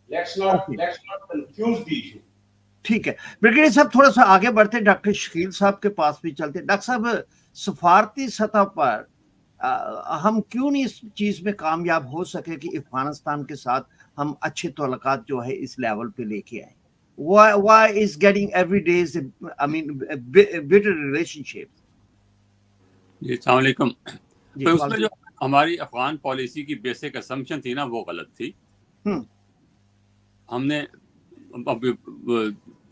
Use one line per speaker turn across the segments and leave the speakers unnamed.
Let's not confuse the issue.
ٹھیک ہے brigadier صاحب تھوڑا سا آگے بڑھتے ڈاکٹر شکیل صاحب کے پاس بھی چلتے. ڈاکٹر صاحب سفارتی سطح پر ہم کیوں نہیں اس چیز میں کامیاب ہو سکے کہ افغانستان کے ساتھ ہم اچھے تعلقات جو ہے اس لیول پہ لے کے آئیں؟ Why is getting every day is better relationship؟
جی السلام علیکم. تو اس میں جو ہماری افغان پالیسی کی بیسک اسمپشن تھی نا وہ غلط تھی. ہم نے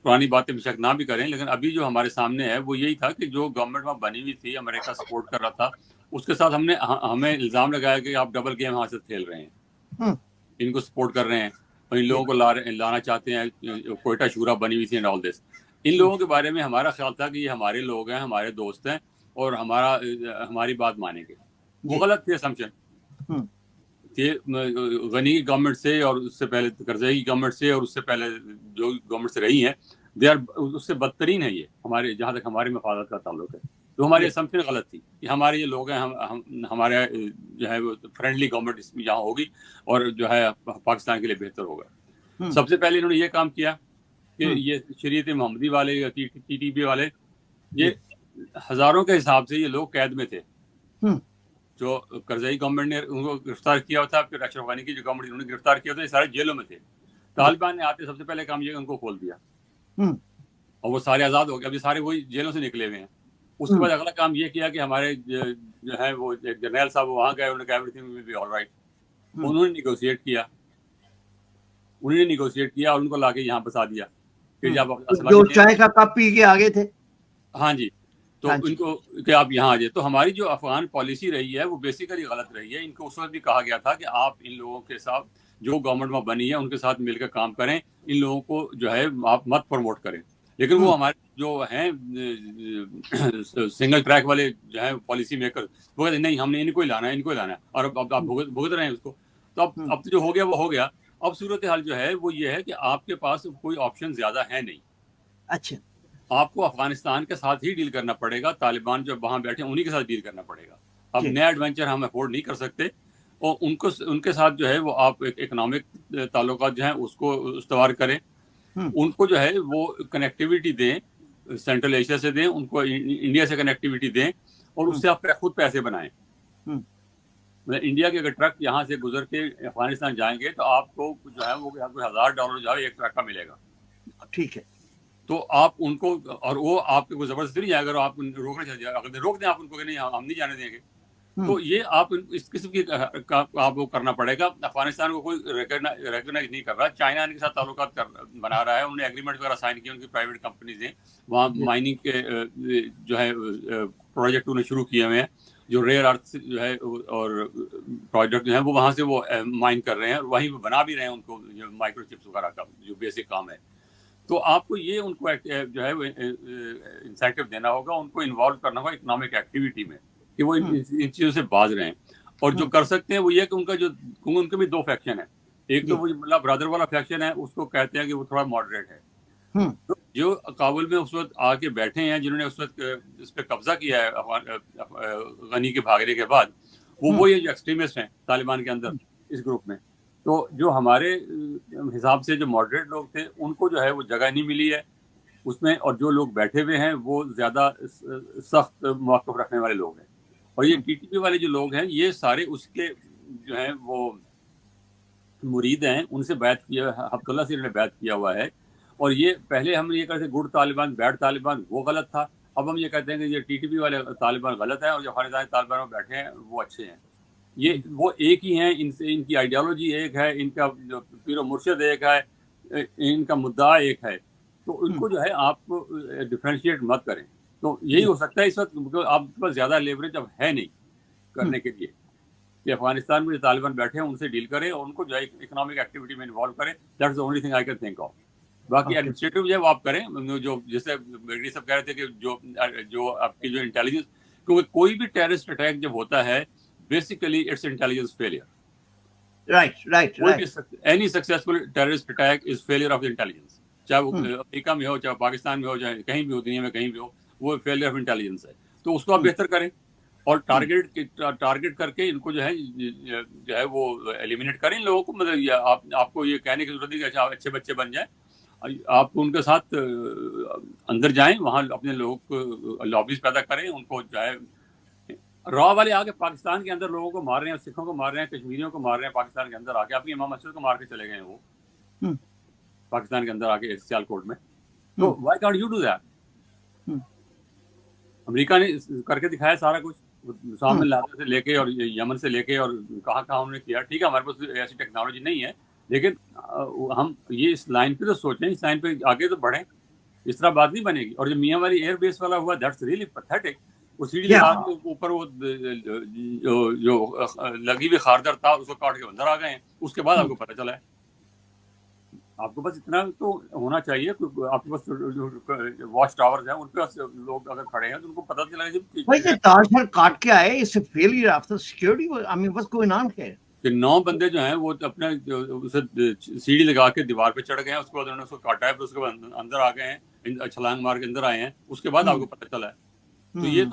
پرانی باتیں بے شک نہ بھی کریں لیکن ابھی جو ہمارے سامنے ہے وہ یہی تھا کہ جو گورنمنٹ وہاں بنی ہوئی تھی امریکہ سپورٹ کر رہا تھا اس کے ساتھ ہمیں الزام لگایا کہ آپ ڈبل گیم ہاتھ سے کھیل رہے ہیں, ان کو سپورٹ کر رہے ہیں اور ان لوگوں کو لانا چاہتے ہیں. کوئٹہ شورا بنی ہوئی تھی اینڈ آل دس. ان لوگوں کے بارے میں ہمارا خیال تھا کہ یہ ہمارے لوگ ہیں, ہمارے دوست ہیں اور ہماری بات مانیں گے. وہ غلط تھی اسمپشن. غنی کی گورنمنٹ سے اور اس سے پہلے کرزئی کی گورنمنٹ سے اور اس سے پہلے جو گورنمنٹ سے رہی ہیں اس سے بدترین ہے یہ ہمارے, جہاں تک ہمارے مفادات کا تعلق ہے. تو ہماری اسمپشن غلط تھی کہ ہمارے یہ لوگ ہیں, ہمارے جو ہے وہ فرینڈلی گورنمنٹ اس میں یہاں ہوگی اور جو ہے پاکستان کے لیے بہتر ہوگا. سب سے پہلے انہوں نے یہ کام کیا کہ یہ شریعت محمدی والے یا ٹی ٹی پی والے یہ ہزاروں کے حساب سے یہ لوگ قید میں تھے. جو کرزئی گورنمنٹ نے ان کو گرفتار کیا ہوا تھا, پھر اشرف غنی کی جو گورنمنٹ انہوں نے گرفتار کیا تھا, یہ سارے جیلوں میں تھے. طالبان نے آتے سب سے پہلے کام یہ ان کو کھول دیا اور وہ سارے آزاد ہو گئے. ابھی سارے وہی جیلوں سے نکلے ہوئے ہیں. اس کے بعد اگلا کام یہ کیا کہ ہمارے جو ہے وہ جرنیل صاحب وہاں گئے, انہوں نے کہا every thing will be all right. انہوں نے نیگوشیٹ کیا اور ان کو لا کے یہاں بسا دیا. پھر
جو چائے کا کپ پی کے آگے تھے,
ہاں جی, تو ان کو کہ آپ یہاں آ جائے. تو ہماری جو افغان پالیسی رہی ہے وہ بیسیکلی غلط رہی ہے. ان کو اس وقت بھی کہا گیا تھا کہ آپ ان لوگوں کے ساتھ جو گورنمنٹ وہاں بنی ہے ان کے ساتھ مل کر کام کریں, ان لوگوں کو جو ہے آپ مت پروموٹ کریں. لیکن وہ ہمارے جو ہیں سنگل ٹریک والے جو ہیں پالیسی میکر وہ کہتے ہیں نہیں ہم نے ان کو ہی لانا ہے اور اب آپ بھگت رہے ہیں اس کو. تو اب جو ہو گیا وہ ہو گیا. اب صورتحال جو ہے وہ یہ ہے کہ آپ کے پاس کوئی آپشن زیادہ ہے نہیں.
اچھا,
آپ کو افغانستان کے ساتھ ہی ڈیل کرنا پڑے گا. طالبان جو وہاں بیٹھے انہی کے ساتھ ڈیل کرنا پڑے گا. اب نیا ایڈونچر ہم افورڈ نہیں کر سکتے اور ان کے ساتھ جو ہے وہ آپ اکنامک تعلقات جو ہیں اس کو استوار کریں. ان کو جو ہے وہ کنیکٹیوٹی دیں, سینٹرل ایشیا سے دیں, ان کو انڈیا سے کنیکٹیوٹی دیں اور اس سے آپ خود پیسے بنائیں. مطلب انڈیا کے اگر ٹرک یہاں سے گزر کے افغانستان جائیں گے تو آپ کو جو ہے وہ $1000 جو ہے ایک ٹرک کا ملے گا.
ٹھیک ہے,
تو آپ ان کو, اور وہ آپ کے کوئی زبردستی نہیں ہے, اگر آپ اگر روک دیں آپ ان کو کہ نہیں ہم نہیں جانے دیں گے, تو یہ آپ اس قسم کی آپ کو کرنا پڑے گا. افغانستان کو کوئی ریکگنائز نہیں کر رہا. چائنا ان کے ساتھ تعلقات بنا رہا ہے, انہوں نے ایگریمنٹ وغیرہ سائن کیے, ان کی پرائیویٹ کمپنیز ہیں وہاں مائننگ کے جو ہے پروجیکٹ انہوں نے شروع کیے ہوئے ہیں. جو ریئر ارتھ جو ہے اور پروجیکٹ جو ہیں وہ وہاں سے وہ مائن کر رہے ہیں اور وہیں بنا بھی رہے ہیں ان کو مائکرو چپس وغیرہ کا جو بیسک کام ہے. تو آپ کو یہ ان کو جو ہے انسینٹیو دینا ہوگا, ان کو انوالو کرنا ہوگا اکنامک ایکٹیویٹی میں کہ وہ ان چیزوں سے باز رہیں. اور جو کر سکتے ہیں وہ یہ کہ ان کا جو ان کے بھی دو فیکشن ہیں. ایک تو وہ مطلب برادر والا فیکشن ہے, اس کو کہتے ہیں کہ وہ تھوڑا ماڈریٹ ہے. جو کابل میں اس وقت آ کے بیٹھے ہیں, جنہوں نے اس وقت اس پہ قبضہ کیا ہے غنی کے بھاگنے کے بعد, وہ یہ جو ایکسٹریمسٹ ہیں طالبان کے اندر اس گروپ میں. تو جو ہمارے حساب سے جو ماڈریٹ لوگ تھے ان کو جو ہے وہ جگہ نہیں ملی ہے اس میں, اور جو لوگ بیٹھے ہوئے ہیں وہ زیادہ سخت موقف رکھنے والے لوگ ہیں. اور یہ ٹی ٹی پی والے جو لوگ ہیں یہ سارے اس کے جو ہیں وہ مرید ہیں, ان سے بیعت کیا, حبت اللہ سے انہوں نے بیعت کیا ہوا ہے. اور یہ پہلے ہم یہ کہتے گڈ طالبان بیڈ طالبان, وہ غلط تھا. اب ہم یہ کہتے ہیں کہ یہ ٹی ٹی پی والے طالبان غلط ہیں اور جو افغانستان طالبان میں بیٹھے ہیں وہ اچھے ہیں. یہ وہ ایک ہی ہیں, ان کی آئیڈیالوجی ایک ہے, ان کا جو پیر و مرشد ایک ہے, ان کا مدعا ایک ہے. تو ان کو جو ہے آپ ڈفرینشیٹ مت کریں. تو یہی ہو سکتا ہے اس وقت آپ کے پاس زیادہ لیوریج اب ہے نہیں کرنے کے لیے کہ افغانستان میں جو طالبان بیٹھے ہیں ان سے ڈیل کریں اور ان کو جو ہے اکنامک ایکٹیویٹی میں انوالو کریں. That's the only thing I can think of. باقی ایڈمنسٹریٹو جو ہے وہ آپ کریں, جو جیسے بیگڑی صاحب کہہ رہے تھے کہ جو آپ کی جو انٹیلیجنس, کیونکہ کوئی بھی ٹیررسٹ اٹیک جب ہوتا ہے basically it's intelligence failure.
Right.
Any successful terrorist attack is failure of the intelligence. چاہے وہ امریکہ میں ہو, چاہے پاکستان میں ہو, چاہے کہیں بھی ہو دنیا میں کہیں بھی ہو, وہ failure of intelligence ہے. تو اس کو آپ بہتر کریں. اور ٹارگیٹ کر کے ان کو جو ہے وہ ایلیمینیٹ کریں ان لوگوں کو. مطلب آپ کو یہ کہنے کی ضرورت نہیں کہ اچھے بچے بن جائیں, آپ ان کے ساتھ اندر جائیں, وہاں اپنے لوگوں کو لابیز پیدا کریں, ان کو جو ہے را والے آ کے پاکستان کے اندر لوگوں کو مار رہے ہیں, سکھوں کو مار رہے ہیں, کشمیریوں کو مار رہے ہیں پاکستان کے اندر آ کے. آپ کی امام مسجد کو مار کے چلے گئے ہیں وہ پاکستان کے اندر آ کے سیالکوٹ میں. تو why can't you do that? امریکہ نے کر کے دکھایا سارا کچھ, سامنے لاتے سے لے کے اور یمن سے لے کے اور کہاں انہوں نے کیا. ٹھیک ہے ہمارے پاس ایسی ٹیکنالوجی نہیں ہے, لیکن ہم یہ اس لائن پہ تو سوچیں, اس لائن پہ آگے تو بڑھیں. اس طرح بات نہیں بنے گی. اور جو میاں والی ایئر بیس والا ہوا, دیٹس ریئلی پیتھیٹک. وہ سیڑھی لگا کے اوپر وہ جو لگی ہوئی خاردر تھا اس کو کاٹ کے اندر آ گئے ہیں. اس کے بعد آپ کو پتہ چلا ہے. آپ کو بس اتنا تو ہونا چاہیے, آپ کے پاس واچ ٹاورز ہیں, ان پہ لوگ اگر کھڑے ہیں تو ان کو پتہ چلا
کہ تاج محل کاٹ کے آئے. اس سے failure of the security, I mean what's going on here؟
کہ 9 بندے جو ہیں وہ اپنے سیڑھی لگا کے دیوار پہ چڑھ گئے ہیں, اس کے بعد انہوں نے اس کو کاٹا ہے, پھر اس کے بعد اندر آ گئے ہیں, چھلانگ مار کے اندر آئے ہیں. اس کے بعد آپ کو پتہ چلا ہے. تو یہ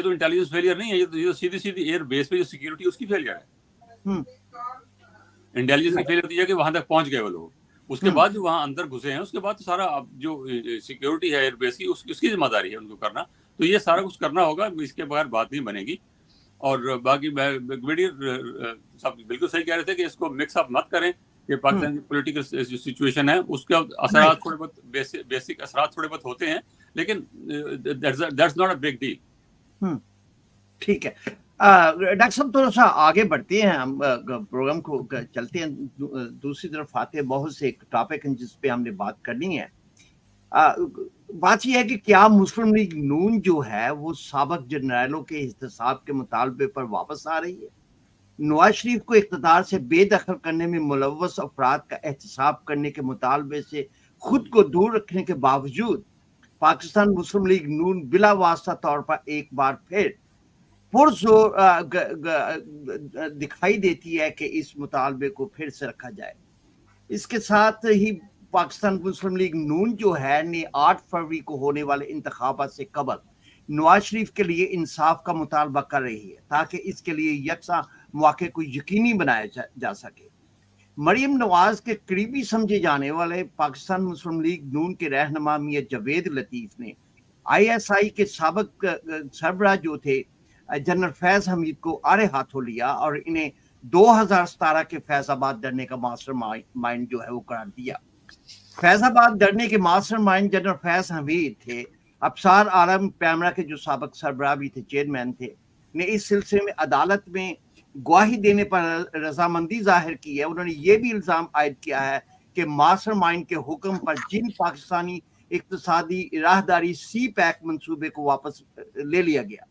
تو انٹیلیجنس فیلئر نہیں ہے, یہ تو سیدھی ایئر بیس پہ جو سیکورٹی اس کی فیلئر ہے. انٹیلیجنس کی فیلئر یہ کہ وہاں تک پہنچ گئے وہ لوگ. اس کے بعد جو وہاں اندر گھسے ہیں, اس کے بعد تو سارا جو سیکورٹی ہے ایئر بیس کی اس کی ذمہ داری ہے ان کو کرنا. تو یہ سارا کچھ کرنا ہوگا, اس کے بغیر بات نہیں بنے گی. اور باقی سب بالکل صحیح کہہ رہے تھے کہ اس کو مکس اپ مت کریں کہ پاکستان کی پولیٹیکل جو سچویشن ہے اس کے اثرات تھوڑے بہت بیسک اثرات تھوڑے بہت ہوتے ہیں, لیکن that's not a big deal.
ٹھیک ہے ڈاکٹر صاحب, تھوڑا سا آگے بڑھتے ہیں, ہم پروگرام کو چلتے ہیں دوسری طرف آتے ہیں. بہت سے ٹاپک ہیں جس پہ ہم نے بات کرنی ہے. بات یہ ہے کہ کیا مسلم لیگ نون جو ہے وہ سابق جنرلوں کے احتساب کے مطالبے پر واپس آ رہی ہے؟ نواز شریف کو اقتدار سے بے دخل کرنے میں ملوث افراد کا احتساب کرنے کے مطالبے سے خود کو دور رکھنے کے باوجود پاکستان مسلم لیگ نون بلا واسطہ طور پر ایک بار پھر پرزور دکھائی دیتی ہے کہ اس مطالبے کو پھر سے رکھا جائے. اس کے ساتھ ہی پاکستان مسلم لیگ نون جو ہے نے 8 فروری کو ہونے والے انتخابات سے قبل نواز شریف کے لیے انصاف کا مطالبہ کر رہی ہے تاکہ اس کے لیے یکساں مواقع کو یقینی بنایا جا سکے. مریم نواز کے قریبی سمجھے جانے والے پاکستان مسلم لیگ نون کے رہنما میاں جاوید لطیف نے ISI کے سابق سربراہ جو تھے جنرل فیض حمید کو آڑے ہاتھوں لیا اور انہیں 2017 کے فیض آباد ڈرنے کا ماسٹر مائنڈ جو ہے وہ قرار دیا. فیض آباد ڈرنے کے ماسٹر مائنڈ جنرل فیض حمید تھے. ابصار عالم پیمرا کے جو سابق سربراہ بھی تھے, چیئرمین تھے, نے اس سلسلے میں عدالت میں گواہی دینے پر رضامندی ظاہر کی ہے. انہوں نے یہ بھی الزام عائد کیا ہے کہ ماسٹر مائنڈ کے حکم پر جن پاکستانی اقتصادی راہداری سی پیک منصوبے کو واپس لے لیا گیا.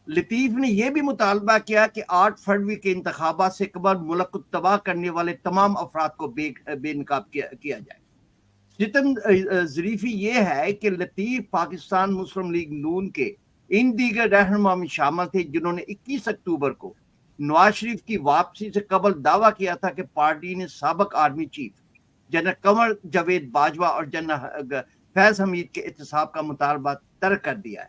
لطیف نے یہ بھی مطالبہ کیا کہ 8 فروری کے انتخابات سے قبل ملک کو تباہ کرنے والے تمام افراد کو بے نقاب کیا جائے. جتن ظریفی یہ ہے کہ لطیف پاکستان مسلم لیگ نون کے ان دیگر رہنما میں شامل تھے جنہوں نے 21 اکتوبر کو نواز شریف کی واپسی سے قبل دعویٰ کیا تھا کہ پارٹی نے سابق army chief general Qamar Javed Bajwa اور جنرل فیض حمید کے احتساب کا مطالبہ ترک کر دیا ہے.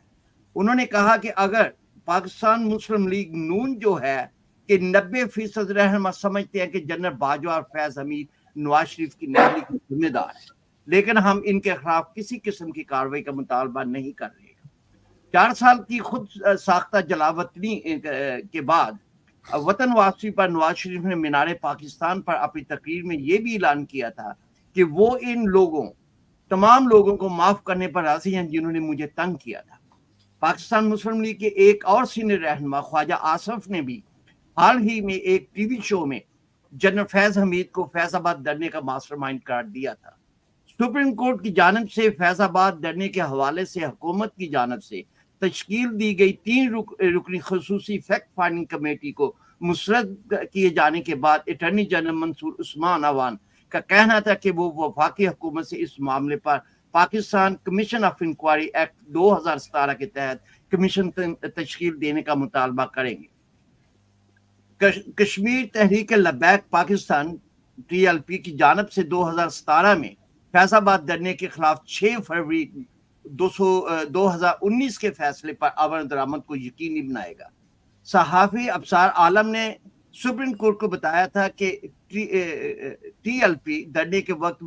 انہوں نے کہا کہ اگر پاکستان مسلم لیگ نون جو ہے کہ 90% رہنما سمجھتے ہیں کہ جنرل باجوہ اور فیض حمید نواز شریف کی نااہلی کے ذمہ دار ہیں, لیکن ہم ان کے خلاف کسی قسم کی کارروائی کا مطالبہ نہیں کر رہے. 4 سال کی خود ساختہ جلاوطنی کے بعد وطن واپسی پر نواز شریف نے مینار پاکستان پر اپنی تقریر میں یہ بھی اعلان کیا تھا کہ وہ ان تمام لوگوں کو معاف کرنے پر راضی ہیں جنہوں نے مجھے تنگ کیا تھا. پاکستان مسلم لیگ کے ایک اور سینئر رہنما خواجہ آصف نے بھی حال ہی میں ایک ٹی وی شو میں جنرل فیض حمید کو فیض آباد ڈرنے کا ماسٹر مائنڈ قرار دیا تھا. سپریم کورٹ کی جانب سے فیض آباد ڈرنے کے حوالے سے حکومت کی جانب سے تشکیل دی گئی 3 رکنی خصوصی فیکٹ فائنڈنگ کمیٹی کو مسترد کیے جانے کے بعد اٹارنی جنرل منصور عثمان عوان کا کہنا تھا کہ وہ وفاقی حکومت سے اس معاملے پر Pakistan commission of inquiry act 2017 کے تحت کمیشن تشکیل دینے کا مطالبہ کریں گے. کشمیر تحریک لبیک پاکستان TLP کی جانب سے 2017 میں فیض آباد ڈرنے کے خلاف 6 فروری 2019 کے فیصلے پر امن درآمد کو یقینی بنائے گا۔ صحافی ابصار عالم نے سپریم کورٹ کو بتایا تھا کہ TLP دھرنے کے وقت